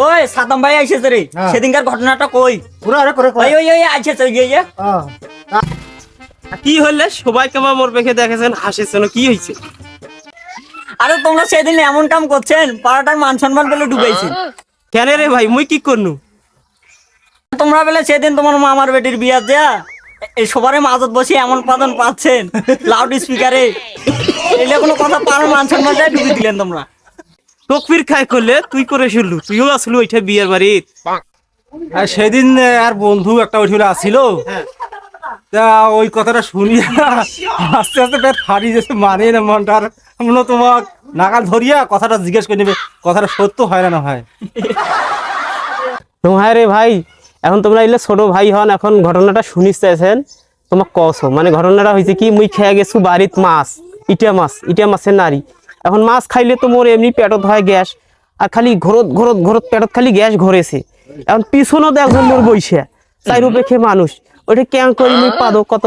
ওই সাদাম ভাই আইসেছে রে, সেদিনকার ঘটনাটা কই। ওই আইসেছে ওই যে। কি হলে সবাই কেমন মোর পেখে দেখেছেন হাসিছেন, কি হয়েছে? আরে তোমরা সেদিন এমন কাম করছেন, পাড়াটার মান সম্মান বলে ডুবাইছেন। কেন রে ভাই, মুই কি করনু? তোমরা বলে সেদিন তোমার মামার বেটির বিয়া দেয়া এই সবারে মাজত বসে এমন পাদন পাচ্ছেন লাউড স্পিকারে, এলে কোনো কথা পাড়ার মান সম্মানটাই ডুবি দিলেন তোমরা। তকফির খাই করলে তুই করে শুনলু, তুইও আসলু ওইটা বিয়ের বাড়ির। আর সেদিন আর বন্ধু একটা ওইগুলো আসছিল, তা ওই কথাটা শুনি আস্তে আস্তে পেট ফাটি যেতে মানে না মনটা। আর মনে তোমার নাগাল ধরিয়া কথাটা জিজ্ঞেস করে নেবে, কথাটা সত্য হয় না হয়। হ্যাঁ রে ভাই, এখন তোমরা এলে ছোট ভাই হন, এখন ঘটনাটা শুনিস চাইছেন তোমাক কছো। মানে ঘটনাটা হয়েছে কি, মুই খেয়ে গেছু বাড়িত মাছ, ইটা মাছের নারী। এখন মাছ খাইলে তো মোর এমনি পেটত হয় গ্যাস, আর খালি ঘরত পেটত খালি গ্যাস ঘরেছে। এখন পিছনত একজন মোর বইছে চাইরো পেখে মানুষ, ওইটা ক্যাং করি মুই পাদো কত,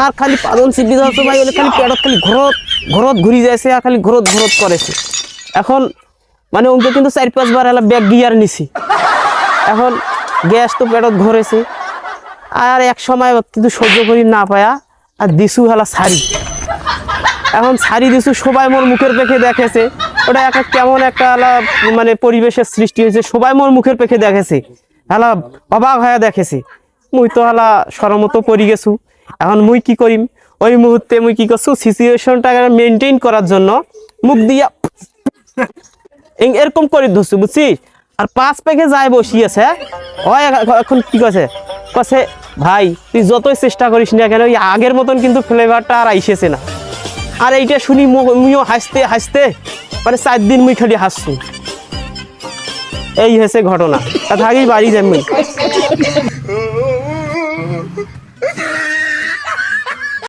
আর খালি পাদন চিপি যাচ্ছে ভাই, ওটা খালি পেটত খালি ঘরত ঘুরি যাইছে, আর খালি ঘরত করেছে। এখন মানে ওকে কিন্তু 4-5 বার এলা ব্যাগ গিয়ার নিছি। এখন গ্যাস তো পেটত ঘরেছে, আর এক সময় কিন্তু সহ্য করি না পায়া আর দিছু হেলা শাড়ি। এখন শাড়ি দিছু, সবাই মোর মুখের পেখে দেখেছে। ওটা একটা কেমন একটা হেলা মানে পরিবেশের সৃষ্টি হয়েছে, সবাই মোর মুখের পেখে দেখেছে, হেলা অবাক হয়ে দেখেছে। মুই তো হেলা সরমতো পড়ি গেছু। এখন মুই কি করিম, ওই মুহূর্তে মুই কি করছু, সিচুয়েশনটাকে মেনটেন করার জন্য মুখ দিয়া এরকম করে ধরছু, বুঝছিস। আর 5 পেখে যায় বসিয়েছে, ওই এখন কি কছে ভাই তুই যতই চেষ্টা করিস না কেন, ওই আগের মতন কিন্তু ফ্লেভারটা আর আইসেছে না। আর এইটা শুনি মুইও হাসতে মানে 4 দিন মুই খালি হাসছু। এই হয়েছে ঘটনা, তা থাকি বাড়ি যাই মুই।